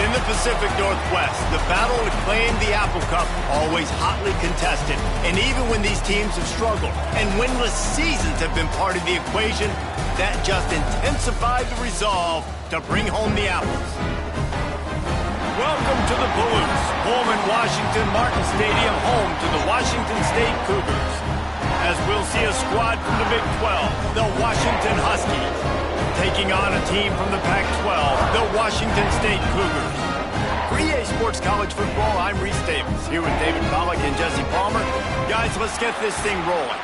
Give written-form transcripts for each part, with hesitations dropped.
In the Pacific Northwest, the battle to claim the Apple Cup always hotly contested. And even when these teams have struggled and winless seasons have been part of the equation, that just intensified the resolve to bring home the apples. Welcome to the Blues, home in Washington Martin Stadium, home to the Washington State Cougars. As we'll see a squad from the Big 12, the Washington Huskies, taking on a team from the Pac-12, the Washington State Cougars. For EA Sports College Football, I'm Reese Davis, here with David Pollack and Jesse Palmer. Guys, let's get this thing rolling.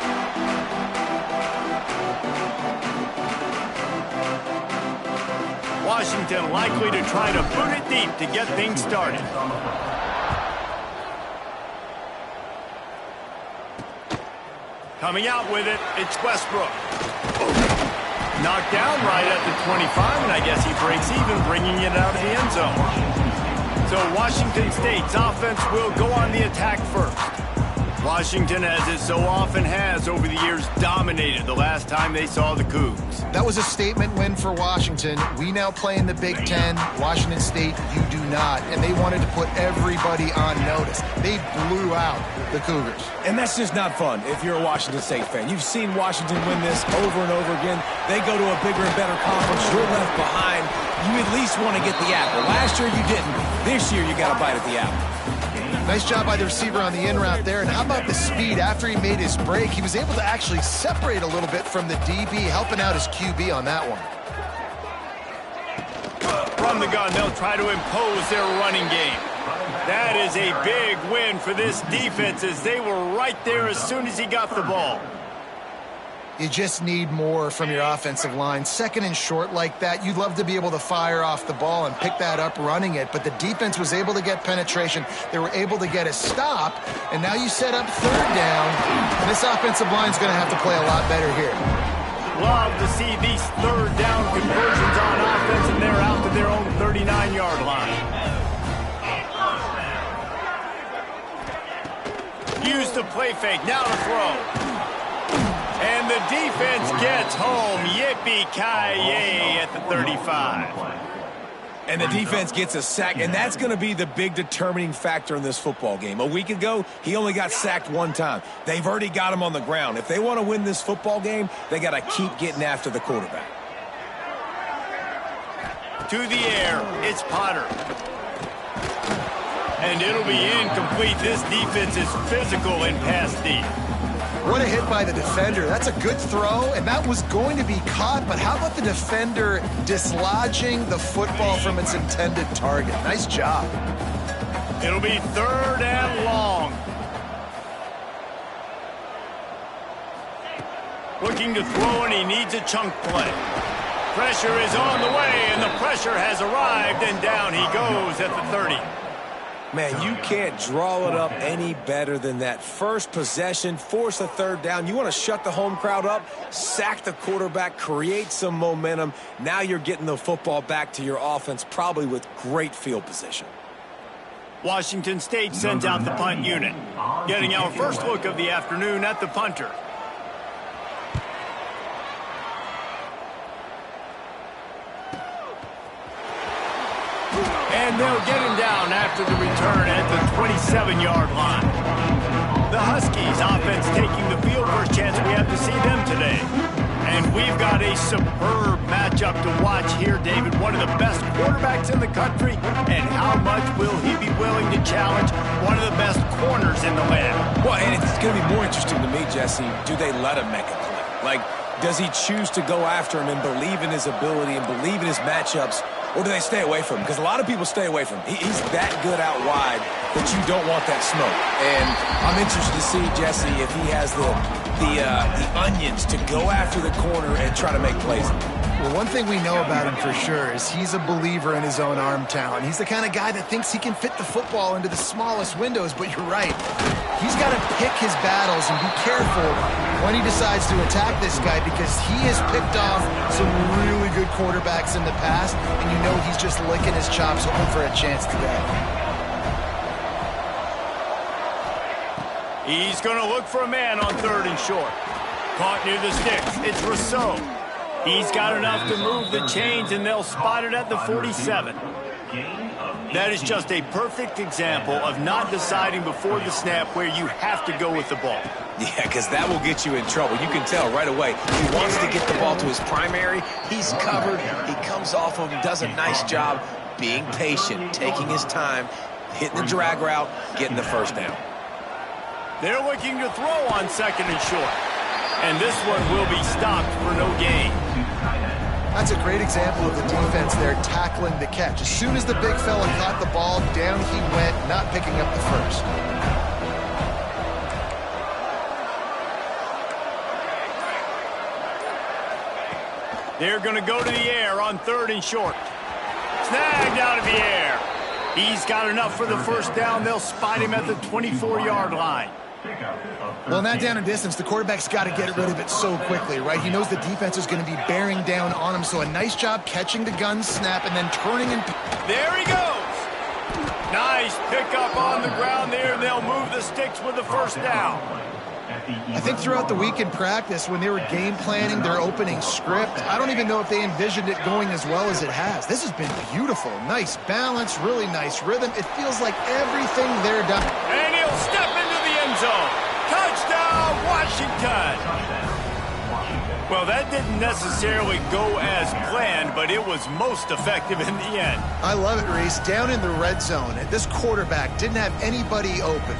Washington likely to try to boot it deep to get things started. Coming out with it, it's Westbrook. Knocked down right at the 25, and I guess he breaks even, bringing it out of the end zone. So Washington State's offense will go on the attack first. Washington, as it so often has over the years, dominated the last time they saw the Cougs. That was a statement win for Washington. We now play in the Big Ten. Washington State, you do not. And they wanted to put everybody on notice. They blew out the Cougars. And that's just not fun if you're a Washington State fan. You've seen Washington win this over and over again. They go to a bigger and better conference. You're left behind. You at least want to get the apple. Last year you didn't. This year you got to bite at the apple. Nice job by the receiver on the in route there. And how about the speed? After he made his break, he was able to actually separate a little bit from the DB, helping out his QB on that one. From the gun, they'll try to impose their running game. That is a big win for this defense, as they were right there as soon as he got the ball. You just need more from your offensive line. Second and short like that, you'd love to be able to fire off the ball and pick that up running it, but the defense was able to get penetration. They were able to get a stop, and now you set up third down, and this offensive line is going to have to play a lot better here. Love to see these third down conversions on offense, and they're out to their own 39-yard line. Use the play fake, now to throw. And the defense gets home. Yippee-ki-yay at the 35. And the defense gets a sack, and that's going to be the big determining factor in this football game. A week ago, he only got sacked one time. They've already got him on the ground. If they want to win this football game, they got to keep getting after the quarterback. To the air, it's Potter. And it'll be incomplete. This defense is physical in pass deep. What a hit by the defender. That's a good throw, and that was going to be caught, but how about the defender dislodging the football from its intended target? Nice job. It'll be third and long. Looking to throw, and he needs a chunk play. Pressure is on the way, and the pressure has arrived, and down he goes at the 30. Man, you can't draw it up any better than that. First possession, force a third down. You want to shut the home crowd up, sack the quarterback, create some momentum. Now you're getting the football back to your offense, probably with great field position. Washington State sends out the punt unit. Getting our first look of the afternoon at the punter. And they'll get him down after the return at the 27-yard line. The Huskies offense taking the field. First chance we have to see them today. And we've got a superb matchup to watch here, David. One of the best quarterbacks in the country. And how much will he be willing to challenge one of the best corners in the land? Well, and it's going to be more interesting to me, Jesse, do they let him make a play? Like, does he choose to go after him and believe in his ability and believe in his matchups? Or do they stay away from him? Because a lot of people stay away from him. He's that good out wide that you don't want that smoke. And I'm interested to see, Jesse, if he has the onions to go after the corner and try to make plays. Well, one thing we know about him for sure is he's a believer in his own arm talent. He's the kind of guy that thinks he can fit the football into the smallest windows, but you're right. He's got to pick his battles and be careful when he decides to attack this guy, because he has picked off some really good quarterbacks in the past, and you know he's just licking his chops hoping for a chance today. He's going to look for a man on third and short. Caught near the sticks. It's Rousseau. He's got enough to move the chains, and they'll spot it at the 47. That is just a perfect example of not deciding before the snap where you have to go with the ball. Yeah, because that will get you in trouble. You can tell right away. He wants to get the ball to his primary. He's covered. He comes off of him, does a nice job being patient, taking his time, hitting the drag route, getting the first down. They're looking to throw on 2nd and short. And this one will be stopped for no gain. That's a great example of the defense there tackling the catch. As soon as the big fella caught the ball, down he went, not picking up the first. They're going to go to the air on 3rd and short. Snagged out of the air. He's got enough for the first down. They'll spot him at the 24-yard line. Well, in that down and distance, the quarterback's got to get rid of it so quickly, right? He knows the defense is going to be bearing down on him, so a nice job catching the gun snap and then turning and... There he goes! Nice pickup on the ground there. They'll move the sticks with the first down. I think throughout the week in practice, when they were game planning their opening script, I don't even know if they envisioned it going as well as it has. This has been beautiful. Nice balance, really nice rhythm. It feels like everything they're done. And he'll step into the end zone. Touchdown, Washington! Well, that didn't necessarily go as planned, but it was most effective in the end. I love it, Reese. Down in the red zone, and this quarterback didn't have anybody open.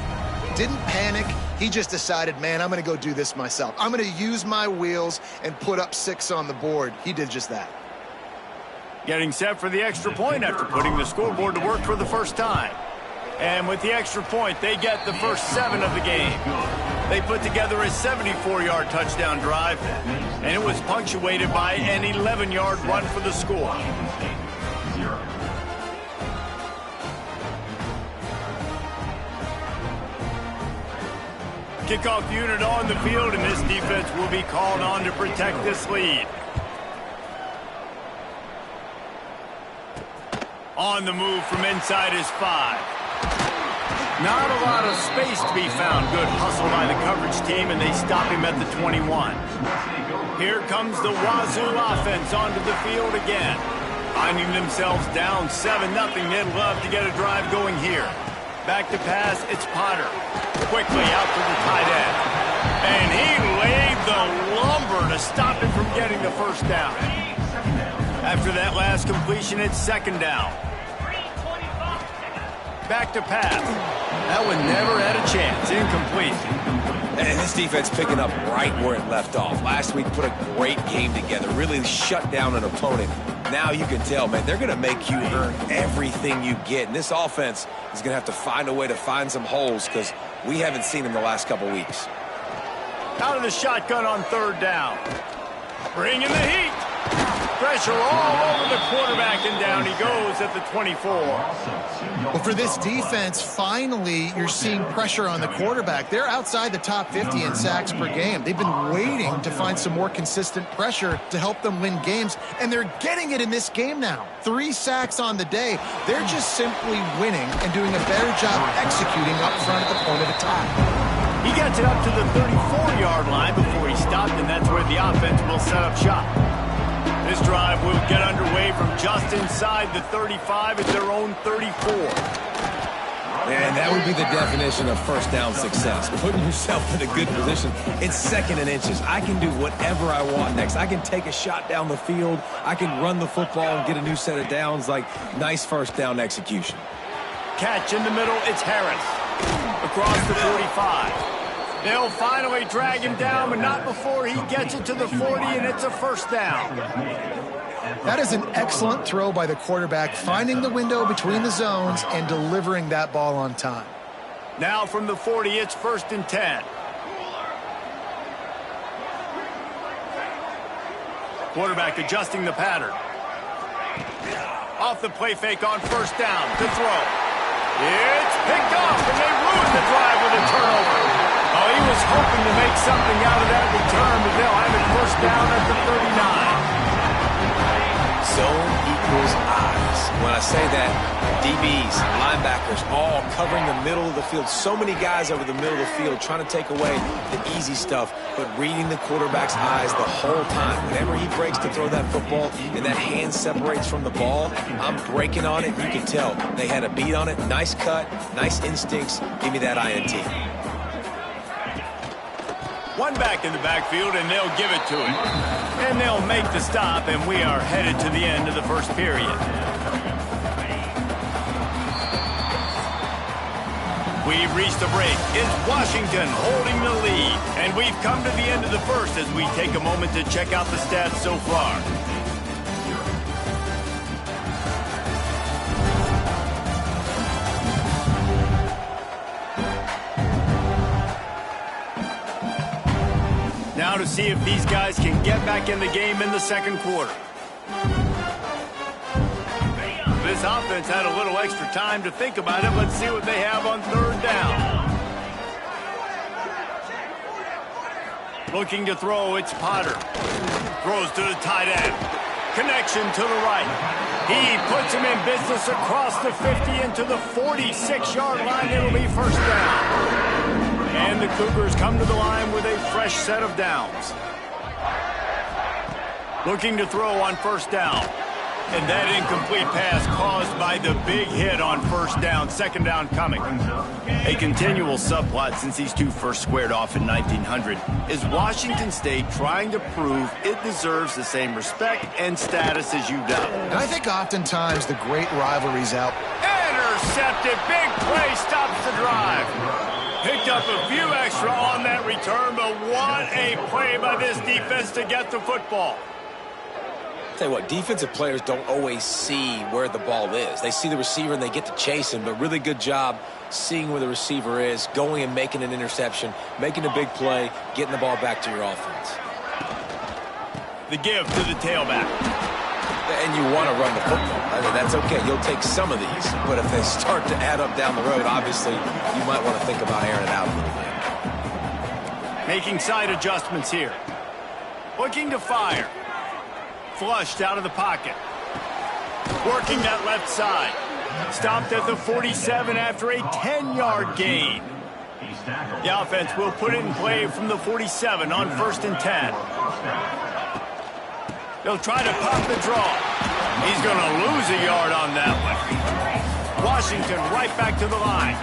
Didn't panic. He just decided, man, I'm going to go do this myself. I'm going to use my wheels and put up 6 on the board. He did just that. Getting set for the extra point after putting the scoreboard to work for the first time. And with the extra point, they get the first 7 of the game. They put together a 74-yard touchdown drive, and it was punctuated by an 11-yard run for the score. Kickoff unit on the field, and this defense will be called on to protect this lead. On the move from inside his 5. Not a lot of space to be found. Good hustle by the coverage team, and they stop him at the 21. Here comes the Wazoo offense onto the field again. Finding themselves down 7-0, they'd love to get a drive going here. Back to pass, it's Potter. Quickly out to the tight end. And he laid the lumber to stop him from getting the first down. After that last completion, it's 2nd down. Back to pass. That one never had a chance. Incomplete. And this defense picking up right where it left off. Last week put a great game together. Really shut down an opponent. Now you can tell, man, they're going to make you earn everything you get. And this offense is going to have to find a way to find some holes because we haven't seen them the last couple weeks. Out of the shotgun on 3rd down. Bringing the heat. Pressure all over the quarterback, and down he goes at the 24. Well, for this defense, finally, you're seeing pressure on the quarterback. They're outside the top 50 in sacks per game. They've been waiting to find some more consistent pressure to help them win games, and they're getting it in this game now. 3 sacks on the day. They're just simply winning and doing a better job executing up front at the point of attack. He gets it up to the 34-yard line before he stopped, and that's where the offense will set up shop. This drive will get underway from just inside the 35 at their own 34. And that would be the definition of first down success. Putting yourself in a good position. It's 2nd and inches. I can do whatever I want next. I can take a shot down the field. I can run the football and get a new set of downs. Like, nice first down execution. Catch in the middle. It's Harris. Across the 45. They'll finally drag him down, but not before he gets it to the 40, and it's a first down. That is an excellent throw by the quarterback, finding the window between the zones and delivering that ball on time. Now from the 40, it's 1st and 10. Quarterback adjusting the pattern. Off the play fake on 1st down to throw. It's picked off, and they ruin the drive with a turnover. Oh, he was hoping to make something out of that return, but they'll have it 1st down at the 39. Zone equals eyes. When I say that DBs, linebackers, all covering the middle of the field. So many guys over the middle of the field trying to take away the easy stuff, but reading the quarterback's eyes the whole time. Whenever he breaks to throw that football and that hand separates from the ball, I'm breaking on it. You can tell they had a beat on it. Nice cut, nice instincts. Give me that INT. One back in the backfield, and they'll give it to him. And they'll make the stop, and we are headed to the end of the first period. We've reached the break. It's Washington holding the lead. And we've come to the end of the first as we take a moment to check out the stats so far. Now to see if these guys can get back in the game in the second quarter. This offense had a little extra time to think about it. Let's see what they have on third down. Looking to throw, it's Potter. Throws to the tight end. Connection to the right. He puts him in business across the 50 into the 46-yard line. It'll be first down. And the Cougars come to the line with a fresh set of downs. Looking to throw on first down. And that incomplete pass caused by the big hit on first down. Second down coming. A continual subplot since these two first squared off in 1900 is Washington State trying to prove it deserves the same respect and status as UW. And I think oftentimes the great rivalries out. Intercepted. Big play stops the drive. Picked up a few extra on that return, but what a play by this defense to get the football. Tell you what, defensive players don't always see where the ball is. They see the receiver and they get to chase him, but really good job seeing where the receiver is, going and making an interception, making a big play, getting the ball back to your offense. The give to the tailback. And you want to run the football. I mean, that's okay. You'll take some of these, but if they start to add up down the road, obviously you might want to think about airing it out a little bit. Making side adjustments here. Looking to fire. Flushed out of the pocket. Working that left side. Stopped at the 47 after a 10-yard gain. The offense will put it in play from the 47 on 1st and 10. They'll try to pop the draw. He's going to lose a yard on that one. Washington right back to the line.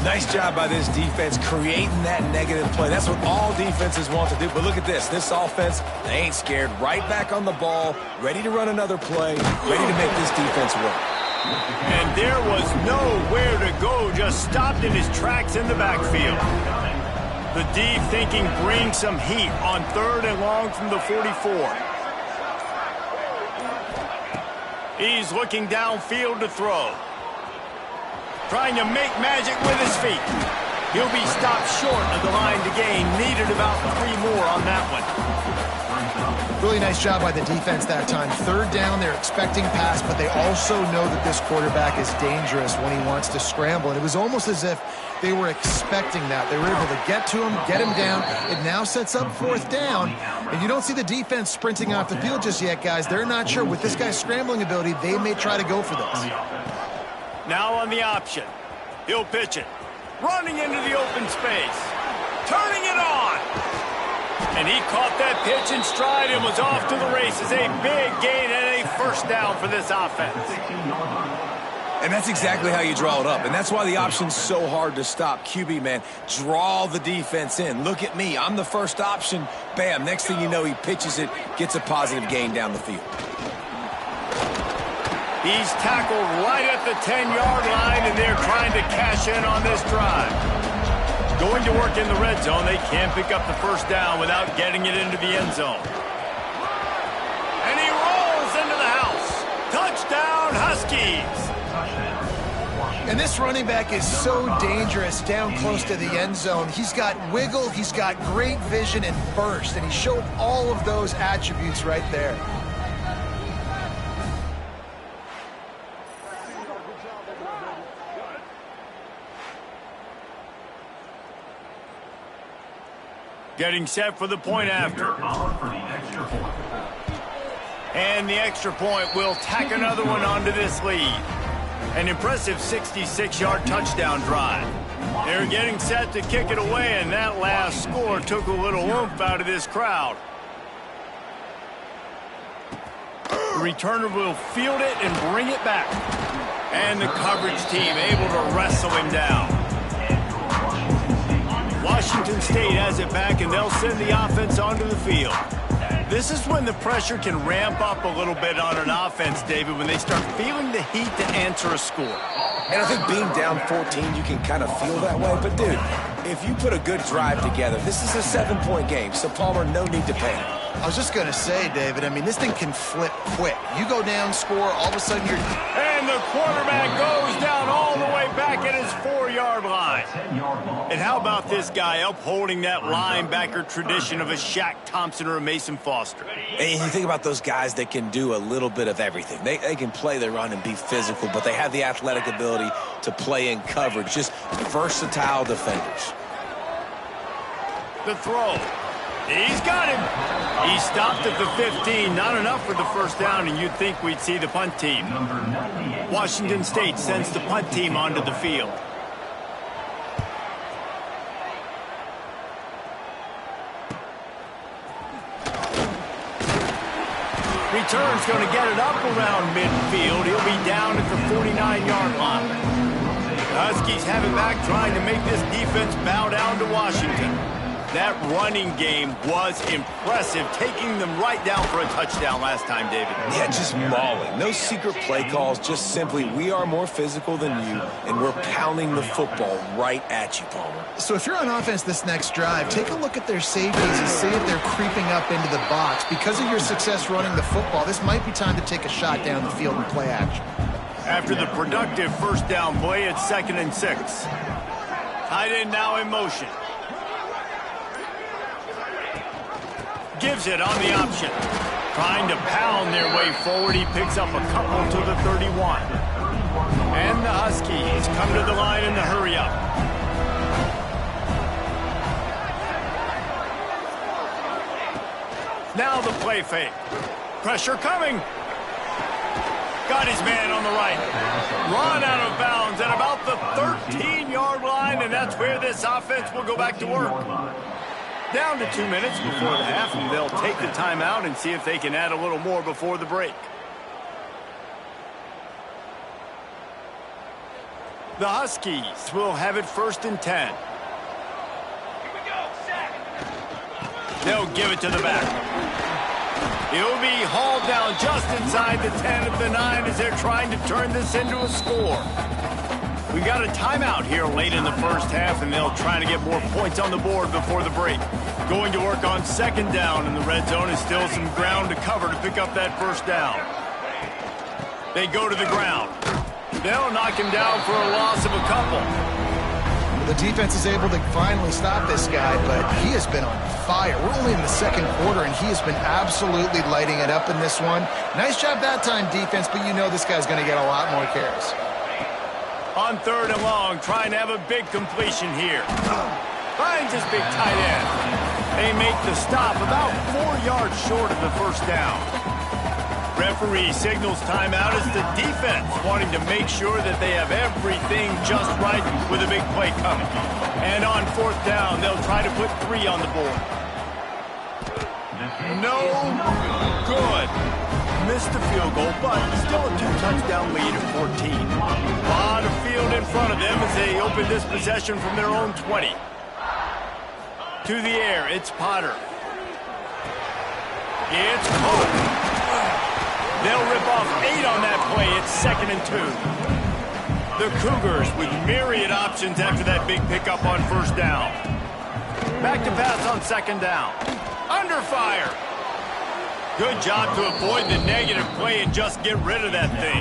Nice job by this defense creating that negative play. That's what all defenses want to do. But look at this. This offense, they ain't scared. Right back on the ball, ready to run another play, ready to make this defense work. And there was nowhere to go, just stopped in his tracks in the backfield. The deep thinking brings some heat on 3rd and long from the 44. He's looking downfield to throw. Trying to make magic with his feet. He'll be stopped short of the line to gain. Needed about 3 more on that one. Really nice job by the defense that time. 3rd down, they're expecting pass, but they also know that this quarterback is dangerous when he wants to scramble. And it was almost as if they were expecting that. They were able to get to him, get him down. It now sets up 4th down. And you don't see the defense sprinting off the field just yet, guys. They're not sure. With this guy's scrambling ability, they may try to go for this. Now on the option. He'll pitch it. Running into the open space. Turning it on. And he caught that pitch in stride and was off to the races. A big gain and a first down for this offense. And that's exactly how you draw it up. And that's why the option's so hard to stop. QB, man, draw the defense in. Look at me. I'm the first option. Bam. Next thing you know, he pitches it, gets a positive gain down the field. He's tackled right at the 10-yard line, and they're trying to cash in on this drive. Going to work in the red zone. They can't pick up the first down without getting it into the end zone. And he rolls into the house. Touchdown, Huskies. And this running back is so dangerous down close to the end zone. He's got wiggle, he's got great vision and burst, and he showed all of those attributes right there. Getting set for the point after. And the extra point will tack another one onto this lead. An impressive 66-yard touchdown drive. They're getting set to kick it away, and that last score took a little oomph out of this crowd. The returner will field it and bring it back. And the coverage team able to wrestle him down. Washington State has it back, and they'll send the offense onto the field. This is when the pressure can ramp up a little bit on an offense, David, when they start feeling the heat to answer a score. And I think being down 14, you can kind of feel that way. But, dude, if you put a good drive together, this is a 7-point game, so Palmer, no need to panic. I was just going to say, David, I mean, this thing can flip quick. You go down, score, all of a sudden you're... And the quarterback goes down all the way back at his 4-yard line. And how about this guy upholding that linebacker tradition of a Shaq Thompson or a Mason Foster? And you think about those guys that can do a little bit of everything. They can play the run and be physical, but they have the athletic ability to play in coverage. Just versatile defenders. The throw. He's got him. He stopped at the 15. Not enough for the first down, and you'd think we'd see the punt team. Washington State sends the punt team onto the field. Return's going to get it up around midfield. He'll be down at the 49-yard line. The Huskies have it back, trying to make this defense bow down to Washington. That running game was impressive, taking them right down for a touchdown last time, David. Yeah, just mauling. No secret play calls, just simply we are more physical than you, and we're pounding the football right at you, Palmer. So if you're on offense this next drive, take a look at their safeties and see if they're creeping up into the box. Because of your success running the football, this might be time to take a shot down the field and play action. After the productive first down play, it's 2nd and 6. Tight end now in motion. Gives it on the option. Trying to pound their way forward. He picks up a couple to the 31. And the Huskies come to the line in the hurry up. Now the play fake. Pressure coming. Got his man on the right. Run out of bounds at about the 13-yard line, and that's where this offense will go back to work. Down to 2 minutes before the half, and they'll take the timeout and see if they can add a little more before the break. The Huskies will have it 1st and 10. They'll give it to the back. He'll be hauled down just inside the 10 of the 9 as they're trying to turn this into a score. We got a timeout here late in the first half, and they'll try to get more points on the board before the break. Going to work on 2nd down, and the red zone is still some ground to cover to pick up that first down. They go to the ground. They'll knock him down for a loss of a couple. The defense is able to finally stop this guy, but he has been on fire. We're only in the 2nd quarter, and he has been absolutely lighting it up in this one. Nice job that time, defense, but you know this guy's going to get a lot more carries. On 3rd and long, trying to have a big completion here. Finds his big tight end. They make the stop about 4 yards short of the first down. Referee signals timeout as the defense wanting to make sure that they have everything just right with a big play coming. And on 4th down, they'll try to put 3 on the board. No good. Missed the field goal, but still a 2-touchdown lead of 14. A lot of field in front of them as they open this possession from their own 20. To the air, it's Potter. It's Cole. They'll rip off 8 on that play. It's 2nd and 2. The Cougars with myriad options after that big pickup on 1st down. Back to pass on 2nd down. Under fire. Good job to avoid the negative play and just get rid of that thing.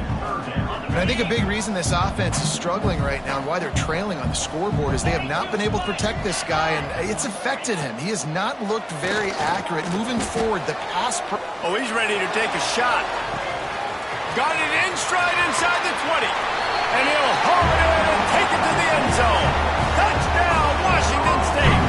And I think a big reason this offense is struggling right now and why they're trailing on the scoreboard is they have not been able to protect this guy, and it's affected him. He has not looked very accurate. Moving forward, the pass... Oh, he's ready to take a shot. Got it in stride inside the 20. And he'll haul it in and take it to the end zone. Touchdown, Washington State.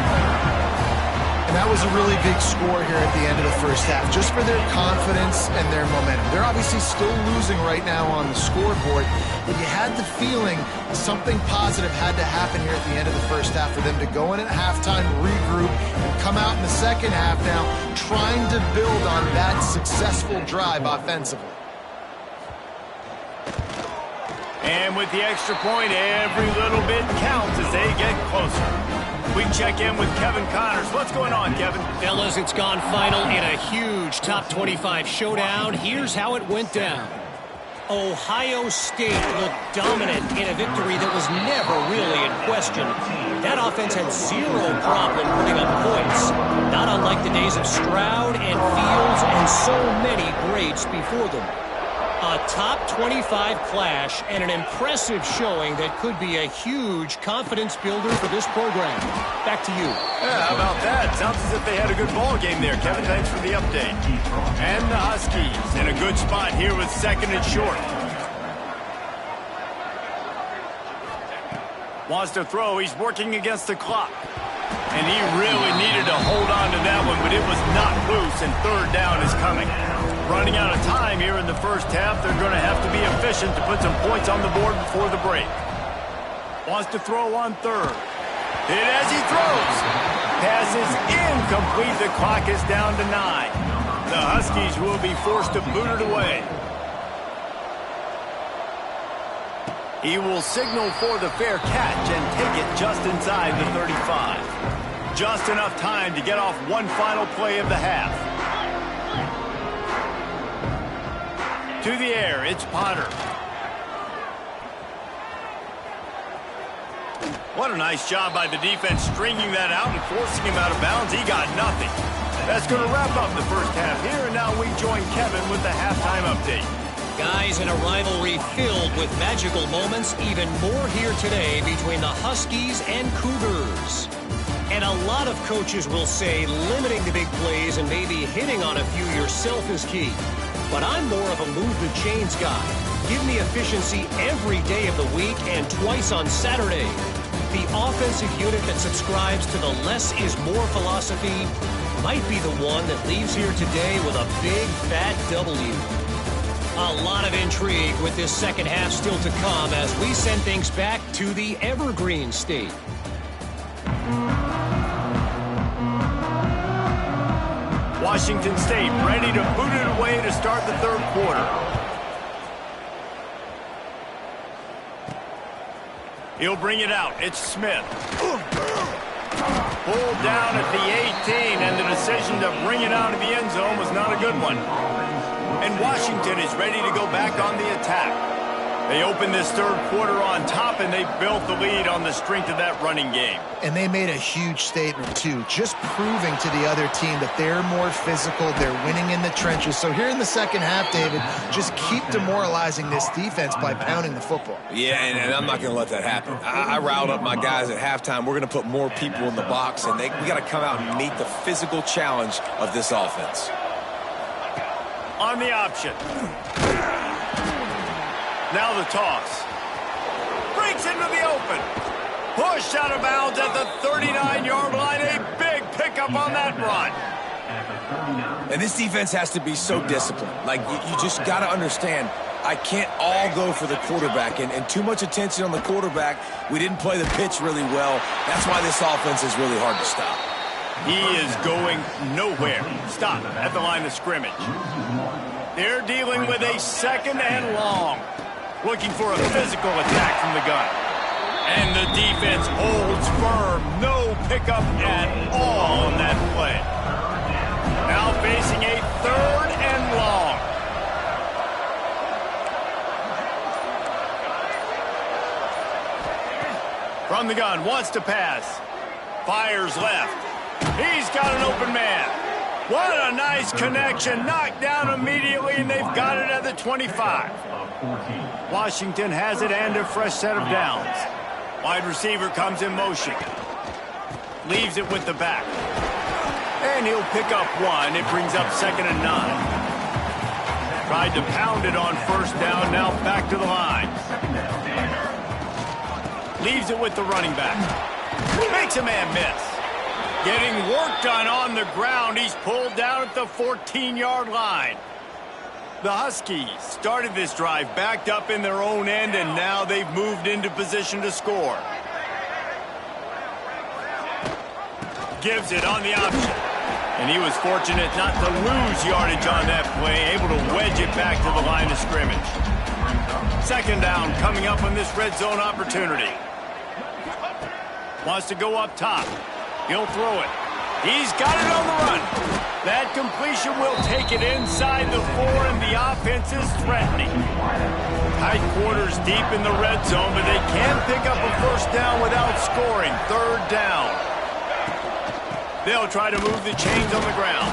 And That was a really big score here at the end of the first half, just for their confidence and their momentum. They're obviously still losing right now on the scoreboard, but you had the feeling something positive had to happen here at the end of the first half for them to go in at halftime, regroup, and come out in the second half now trying to build on that successful drive offensively. And with the extra point, every little bit counts as they get closer. We check in with Kevin Connors. What's going on, Kevin? Fellas, it's gone final in a huge top 25 showdown. Here's how it went down. Ohio State looked dominant in a victory that was never really in question. That offense had zero problem putting up points, not unlike the days of Stroud and Fields and so many greats before them. A top 25 clash and an impressive showing that could be a huge confidence builder for this program. Back to you. Yeah, how about that? Sounds as if they had a good ball game there, Kevin. Thanks for the update. And the Huskies in a good spot here with second and short. Wants to throw. He's working against the clock. And he really needed to hold on to that one, but it was not loose, and third down is coming. Running out of time here in the first half. They're going to have to be efficient to put some points on the board before the break. Wants to throw on third. Hit as he throws. Pass is incomplete. The clock is down to 9. The Huskies will be forced to boot it away. He will signal for the fair catch and take it just inside the 35. Just enough time to get off one final play of the half. To the air, it's Potter. What a nice job by the defense stringing that out and forcing him out of bounds. He got nothing. That's going to wrap up the first half here, and now we join Kevin with the halftime update. Guys, in a rivalry filled with magical moments, even more here today between the Huskies and Cougars. And a lot of coaches will say limiting the big plays and maybe hitting on a few yourself is key. But I'm more of a move the chains guy. Give me efficiency every day of the week and twice on Saturday. The offensive unit that subscribes to the less is more philosophy might be the one that leaves here today with a big fat W. A lot of intrigue with this second half still to come as we send things back to the Evergreen State. Washington State ready to boot it away to start the third quarter. He'll bring it out. It's Smith. Pulled down at the 18, and the decision to bring it out of the end zone was not a good one. And Washington is ready to go back on the attack. They opened this third quarter on top, and they built the lead on the strength of that running game. And they made a huge statement, too, just proving to the other team that they're more physical, they're winning in the trenches. So here in the second half, David, just keep demoralizing this defense by pounding the football. Yeah, and I'm not going to let that happen. I riled up my guys at halftime. We're going to put more people in the box, and we got to come out and meet the physical challenge of this offense. On the option. Now the toss. Breaks into the open. Pushed out of bounds at the 39-yard line. A big pickup on that run. And this defense has to be so disciplined. Like, you just got to understand, I can't all go for the quarterback. And too much attention on the quarterback. We didn't play the pitch really well. That's why this offense is really hard to stop. He is going nowhere. Stop at the line of scrimmage. They're dealing with a second and long. Looking for a physical attack from the gun. And the defense holds firm. No pickup at all on that play. Now facing a third and long. From the gun, wants to pass. Fires left. He's got an open man. What a nice connection. Knocked down immediately, and they've got it at the 25. Washington has it and a fresh set of downs. Wide receiver comes in motion. Leaves it with the back. And he'll pick up one. It brings up second and 9. Tried to pound it on first down. Now back to the line. Leaves it with the running back. Makes a man miss. Getting work done on the ground. He's pulled down at the 14-yard line. The Huskies started this drive backed up in their own end, and now they've moved into position to score. Gives it on the option. And he was fortunate not to lose yardage on that play, able to wedge it back to the line of scrimmage. Second down coming up on this red zone opportunity. Wants to go up top. He'll throw it. He's got it on the run. That completion will take it inside the 4, and the offense is threatening. Tight quarters deep in the red zone, but they can't pick up a first down without scoring. Third down. They'll try to move the chains on the ground.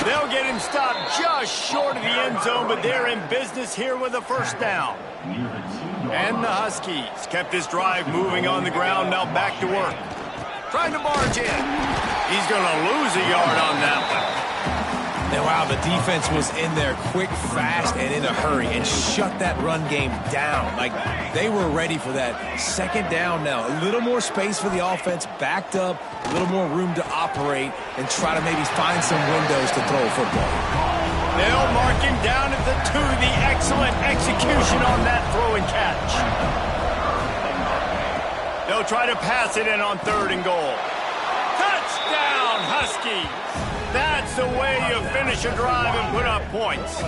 They'll get him stopped just short of the end zone, but they're in business here with a first down. And the Huskies kept this drive moving on the ground, now back to work. Trying to barge in. He's going to lose a yard on that one. And wow, the defense was in there quick, fast, and in a hurry and shut that run game down. Like, they were ready for that. Second down now. A little more space for the offense, backed up, a little more room to operate and try to maybe find some windows to throw a football. They'll mark him down at the 2. The excellent execution on that throw and catch. They'll try to pass it in on 3rd and goal. Touchdown, Huskies! That's the way you finish a drive and put up points.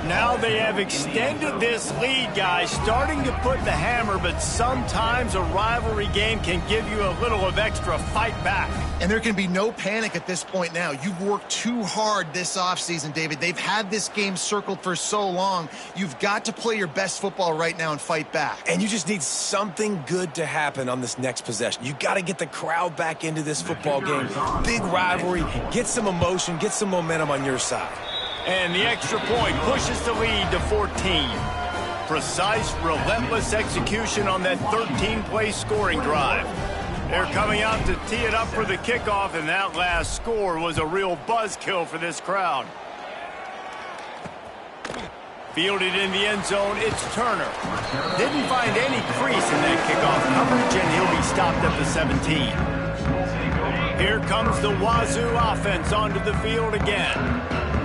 Now they have extended this lead, guys, starting to put the hammer, but sometimes a rivalry game can give you a little of extra fight back. And there can be no panic at this point now. You've worked too hard this offseason, David. They've had this game circled for so long. You've got to play your best football right now and fight back. And you just need something good to happen on this next possession. You got to get the crowd back into this football game. Big rivalry. Get some emotion. Get some momentum on your side. And the extra point pushes the lead to 14. Precise, relentless execution on that 13-play scoring drive. They're coming out to tee it up for the kickoff, and that last score was a real buzzkill for this crowd. Fielded in the end zone, it's Turner. Didn't find any crease in that kickoff coverage, and he'll be stopped at the 17. Here comes the Wazoo offense onto the field again.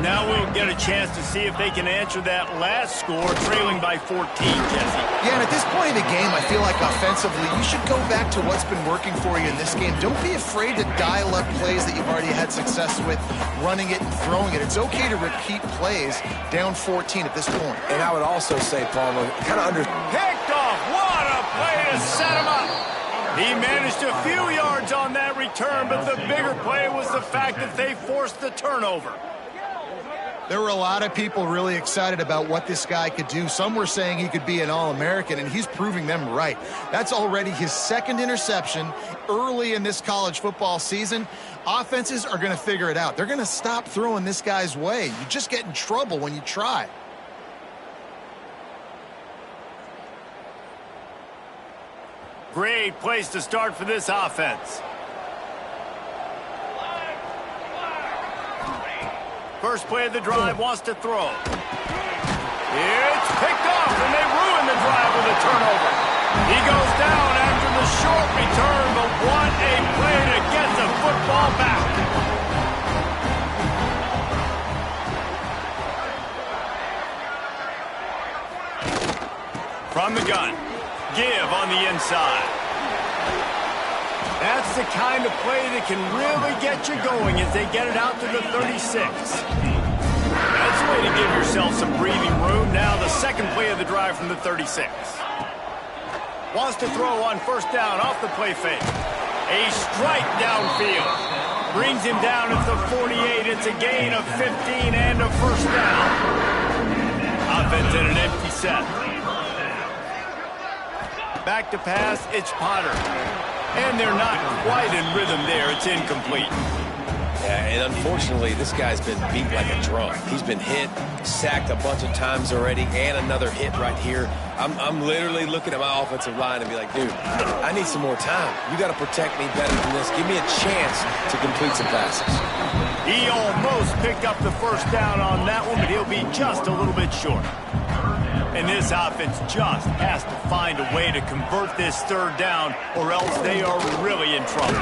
Now we'll get a chance to see if they can answer that last score, trailing by 14, Jesse. Yeah, and at this point in the game, I feel like offensively, you should go back to what's been working for you in this game. Don't be afraid to dial up plays that you've already had success with, running it and throwing it. It's okay to repeat plays down 14 at this point. And I would also say, Palmer, kind of Picked off. What a play to set him up. He managed a few yards on that return, but the bigger play was the fact that they forced the turnover. There were a lot of people really excited about what this guy could do. Some were saying he could be an All-American, and he's proving them right. That's already his 2nd interception early in this college football season. Offenses are going to figure it out. They're going to stop throwing this guy's way. You just get in trouble when you try. Great place to start for this offense. First play of the drive, wants to throw. It's picked off, and they ruin the drive with a turnover. He goes down after the short return, but what a play to get the football back. From the gun, give on the inside. That's the kind of play that can really get you going as they get it out to the 36. That's the way to give yourself some breathing room. Now the second play of the drive from the 36. Wants to throw on first down off the play fake. A strike downfield. Brings him down at the 48. It's a gain of 15 and a first down. Offense in an empty set. Back to pass, it's Potter. And they're not quite in rhythm there. It's incomplete. Yeah, and unfortunately, this guy's been beat like a drum. He's been hit, sacked a bunch of times already, and another hit right here. I'm literally looking at my offensive line and be like, dude, I need some more time. You got to protect me better than this. Give me a chance to complete some passes. He almost picked up the first down on that one, but he'll be just a little bit short. And this offense just has to find a way to convert this third down, or else they are really in trouble.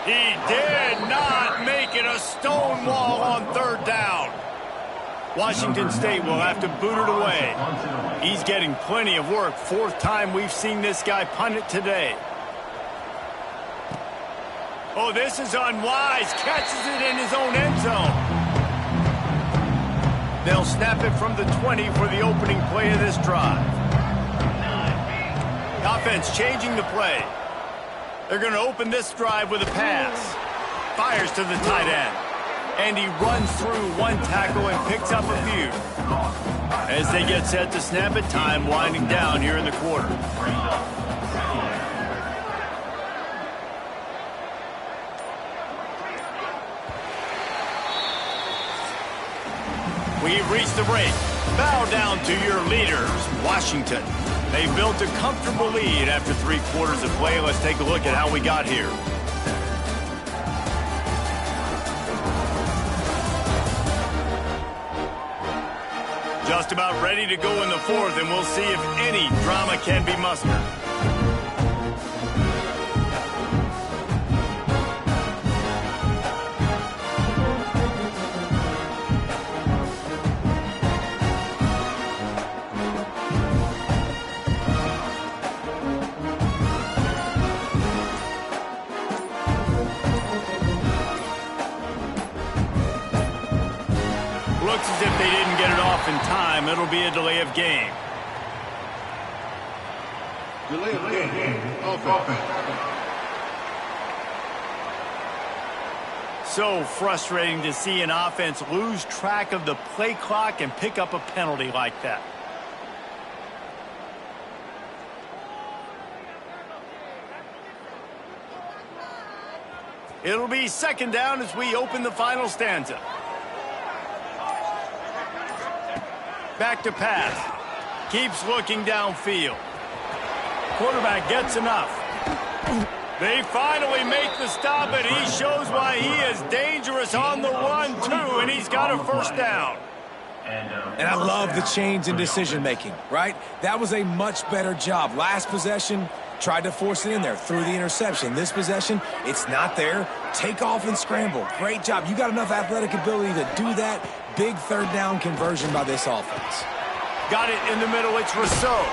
He did not make it a stone wall on third down. Washington State will have to boot it away. He's getting plenty of work. Fourth time we've seen this guy punt it today. Oh, this is unwise. Catches it in his own end zone. They'll snap it from the 20 for the opening play of this drive. Offense changing the play. They're going to open this drive with a pass. Fires to the tight end. And he runs through one tackle and picks up a few. As they get set to snap it, time winding down here in the quarter. We've reached the break. Bow down to your leaders, Washington. They built a comfortable lead after 3 quarters of play. Let's take a look at how we got here. Just about ready to go in the fourth, and we'll see if any drama can be mustered. Looks as if they didn't get it off in time. It'll be a delay of game. Delay of game. Offense. So frustrating to see an offense lose track of the play clock and pick up a penalty like that. It'll be second down as we open the final stanza. Back to pass. Keeps looking downfield. Quarterback gets enough. They finally make the stop, and he shows why he is dangerous on the run, too, and he's got a first down. And I love the change in decision-making, right? That was a much better job. Last possession, tried to force it in there, threw the interception. This possession, it's not there. Take off and scramble. Great job. You got enough athletic ability to do that. Big third down conversion by this offense. Got it in the middle. It's Rousseau.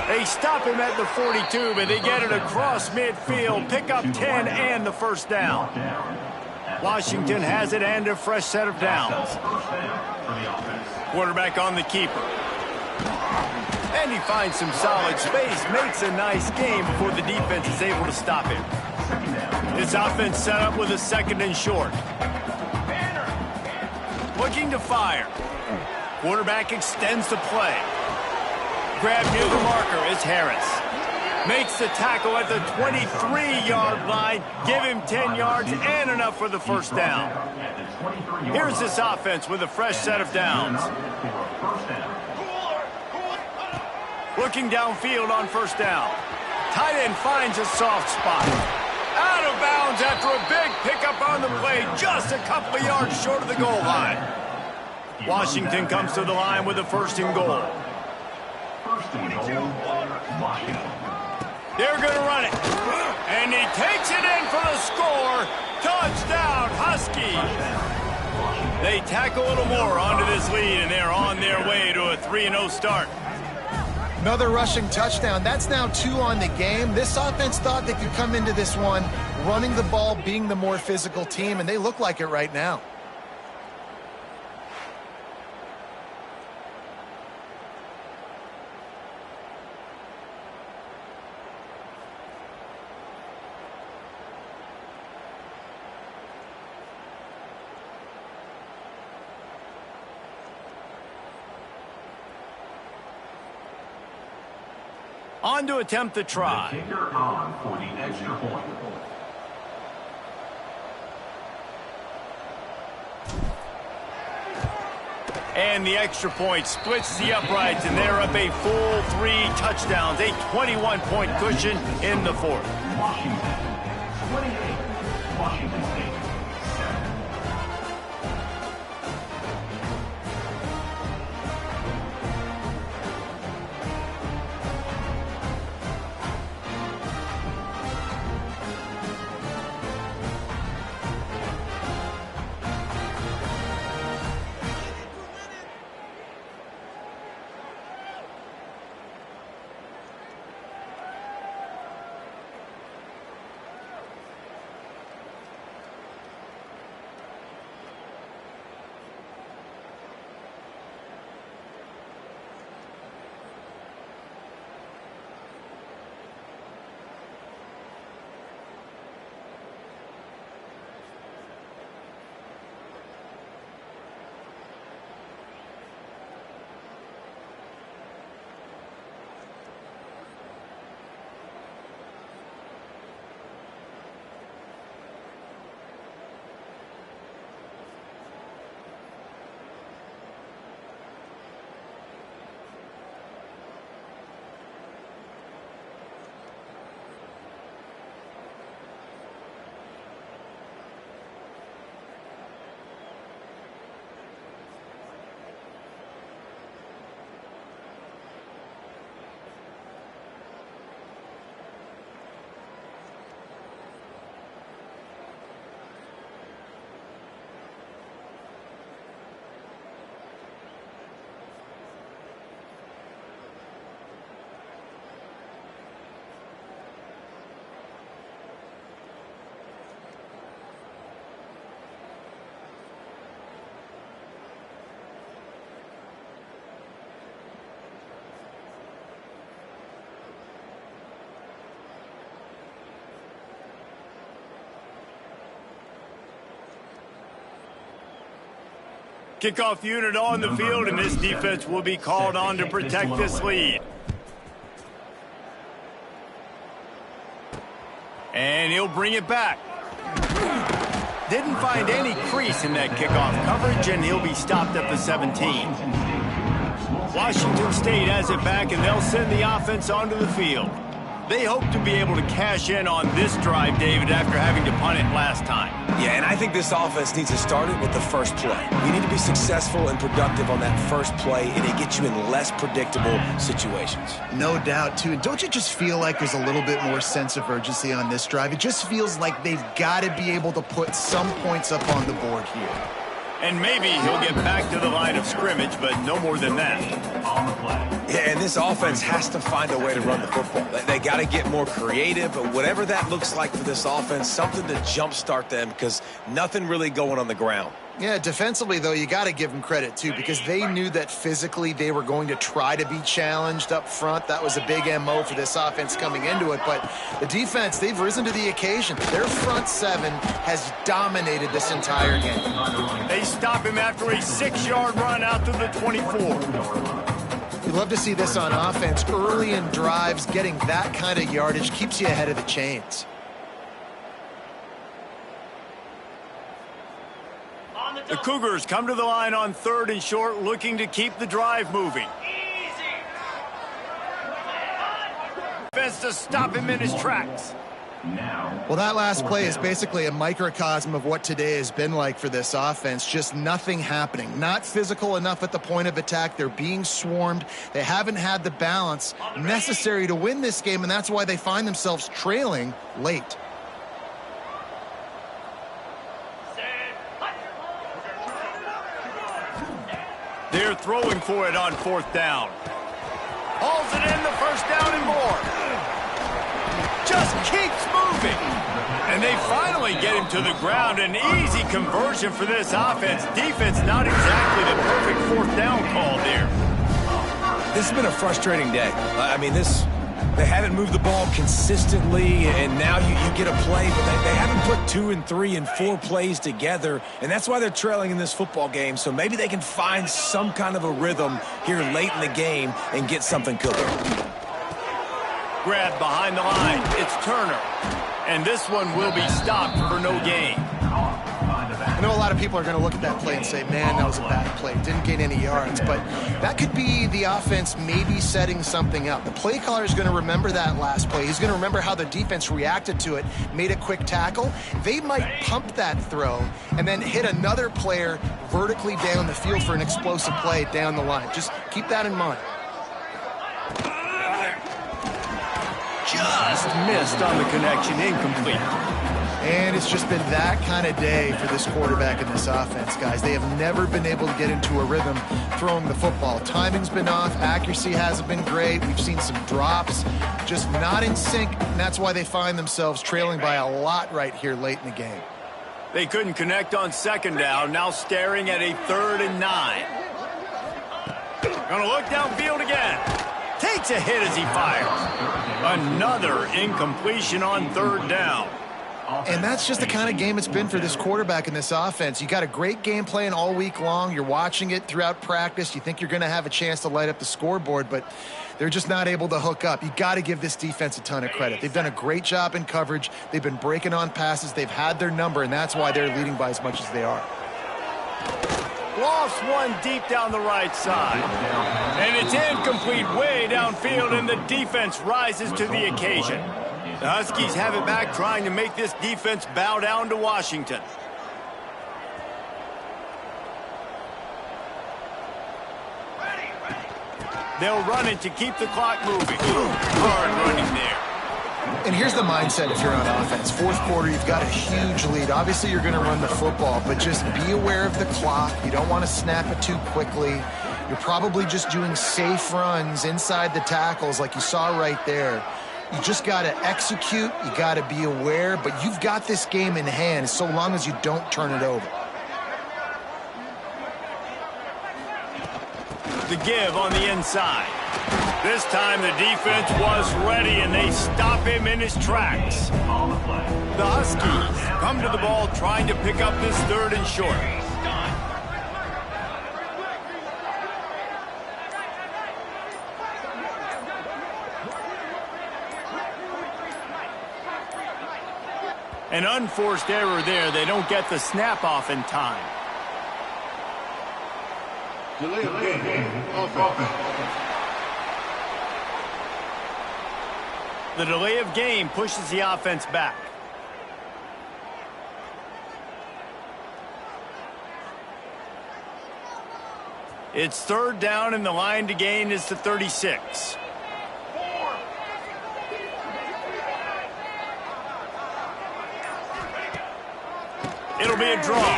They stop him at the 42, but they get it across midfield. Pick up 10 and the first down. Washington has it and a fresh set of downs. Quarterback on the keeper. And he finds some solid space. Makes a nice game before the defense is able to stop him. This offense set up with a second and short. Looking to fire. Quarterback extends the play. Grab near the marker is Harris. Makes the tackle at the 23-yard line. Give him 10 yards and enough for the first down. Here's this offense with a fresh set of downs. Looking downfield on first down. Tight end finds a soft spot. Out of bounds after a big pickup on the play, just a couple of yards short of the goal line. Washington comes to the line with a first and goal. They're going to run it. And he takes it in for the score. Touchdown, Huskies. They tack a little more onto this lead, and they're on their way to a 3-0 start. Another rushing touchdown. That's now 2 on the game. This offense thought they could come into this one running the ball, being the more physical team, and they look like it right now. On to attempt the try. The kicker on for the extra point. And the extra point splits the uprights, and they're up a full 3 touchdowns, a 21-point cushion in the fourth. Washington, 28. Washington State, 7. Kickoff unit on the field, and this defense will be called on to protect this lead. And he'll bring it back. Didn't find any crease in that kickoff coverage, and he'll be stopped at the 17. Washington State has it back, and they'll send the offense onto the field. They hope to be able to cash in on this drive, David, after having to punt it last time. Yeah, and I think this offense needs to start it with the first play. You need to be successful and productive on that first play, and it gets you in less predictable situations. No doubt, too. And don't you just feel like there's a little bit more sense of urgency on this drive? It just feels like they've got to be able to put some points up on the board here. And maybe he'll get back to the line of scrimmage, but no more than that. Yeah, and this offense has to find a way to run the football. They got to get more creative, but whatever that looks like for this offense, something to jumpstart them, because nothing really going on the ground. Yeah, defensively, though, you got to give them credit, too, because they knew that physically they were going to try to be challenged up front. That was a big MO for this offense coming into it. But the defense, they've risen to the occasion. Their front seven has dominated this entire game. They stop him after a 6-yard run out to the 24. You love to see this on offense. Early in drives, getting that kind of yardage keeps you ahead of the chains. The Cougars come to the line on 3rd and short, looking to keep the drive moving. Defense to stop him in his tracks. Well, that last play is basically a microcosm of what today has been like for this offense. Just nothing happening. Not physical enough at the point of attack. They're being swarmed. They haven't had the balance necessary to win this game, and that's why they find themselves trailing late. They're throwing for it on 4th down. Hauls it in, the 1st down and more. Just keeps moving. And they finally get him to the ground. An easy conversion for this offense. Defense not exactly the perfect 4th down call there. This has been a frustrating day. I mean, they haven't moved the ball consistently, and now you get a play, but they haven't put 2 and 3 and 4 plays together, and that's why they're trailing in this football game. So maybe they can find some kind of a rhythm here late in the game and get something cooking. Grab behind the line. It's Turner. And this one will be stopped for no gain. I know a lot of people are going to look at that play and say, man, that was a bad play. Didn't gain any yards. But that could be the offense maybe setting something up. The play caller is going to remember that last play. He's going to remember how the defense reacted to it, made a quick tackle. They might pump that throw and then hit another player vertically down the field for an explosive play down the line. Just keep that in mind. Just missed on the connection, incomplete. And it's just been that kind of day for this quarterback and this offense, guys. They have never been able to get into a rhythm throwing the football. Timing's been off. Accuracy hasn't been great. We've seen some drops, just not in sync, and that's why they find themselves trailing by a lot right here late in the game. They couldn't connect on 2nd down, now staring at a 3rd and 9. Gonna look downfield again. Takes a hit as he fires. Another incompletion on 3rd down. And that's just the kind of game it's been for this quarterback and this offense. You got a great game plan all week long. You're watching it throughout practice. You think you're going to have a chance to light up the scoreboard, but they're just not able to hook up. You got to give this defense a ton of credit. They've done a great job in coverage. They've been breaking on passes. They've had their number, and that's why they're leading by as much as they are. Lost one deep down the right side. And it's incomplete way downfield, and the defense rises to the occasion. The Huskies have it back, trying to make this defense bow down to Washington. They'll run it to keep the clock moving. Hard running there. And here's the mindset if you're on offense. 4th quarter, you've got a huge lead. Obviously, you're going to run the football, but just be aware of the clock. You don't want to snap it too quickly. You're probably just doing safe runs inside the tackles like you saw right there. You just got to execute. You got to be aware, but you've got this game in hand so long as you don't turn it over. The give on the inside. This time the defense was ready, and they stop him in his tracks. The Huskies come to the ball trying to pick up this 3rd and short. An unforced error there. They don't get the snap off in time. Delay of game. Offense. The delay of game pushes the offense back. It's third down, and the line to gain is the 36. It'll be a draw.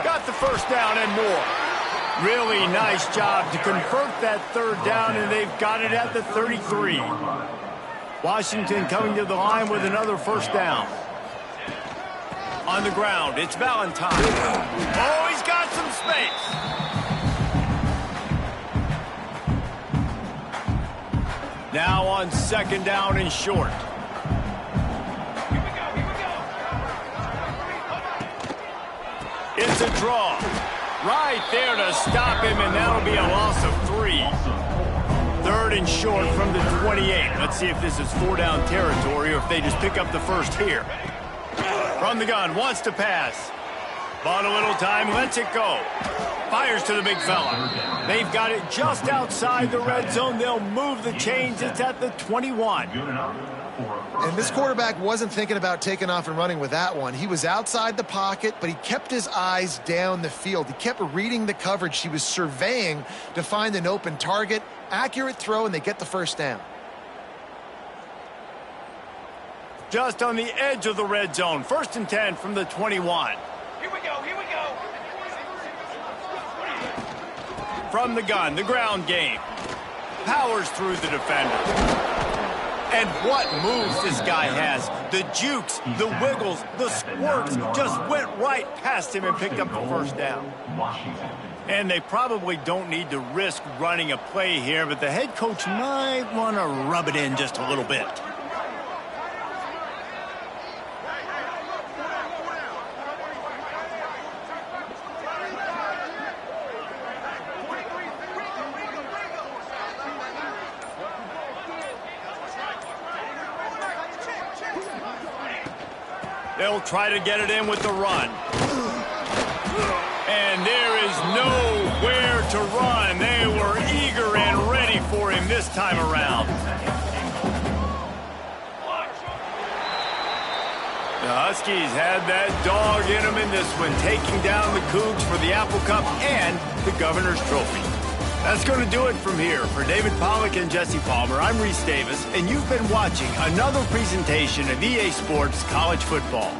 Got the first down and more. Really nice job to convert that third down, and they've got it at the 33. Washington coming to the line with another first down. On the ground, it's Valentine. Oh, he's got some space. Now on second down and short. It's a draw. Right there to stop him, and that'll be a loss of 3. Third and short from the 28. Let's see if this is 4-down territory or if they just pick up the first here. From the gun, wants to pass. Bought a little time, lets it go. Fires to the big fella. They've got it just outside the red zone. They'll move the chains. It's at the 21. And this quarterback wasn't thinking about taking off and running with that one. He was outside the pocket, but he kept his eyes down the field. He kept reading the coverage. He was surveying to find an open target. Accurate throw, and they get the first down. Just on the edge of the red zone. First and 10 from the 21. Here we go, here we go. From the gun, the ground game. Powers through the defender. And what moves this guy has. The jukes, the wiggles, the squirts just went right past him and picked up the first down. And they probably don't need to risk running a play here, but the head coach might want to rub it in just a little bit. They'll try to get it in with the run. And there is nowhere to run. They were eager and ready for him this time around. The Huskies had that dog in them in this one, taking down the Cougs for the Apple Cup and the Governor's Trophy. That's going to do it from here. For David Pollack and Jesse Palmer, I'm Reese Davis, and you've been watching another presentation of EA Sports College Football.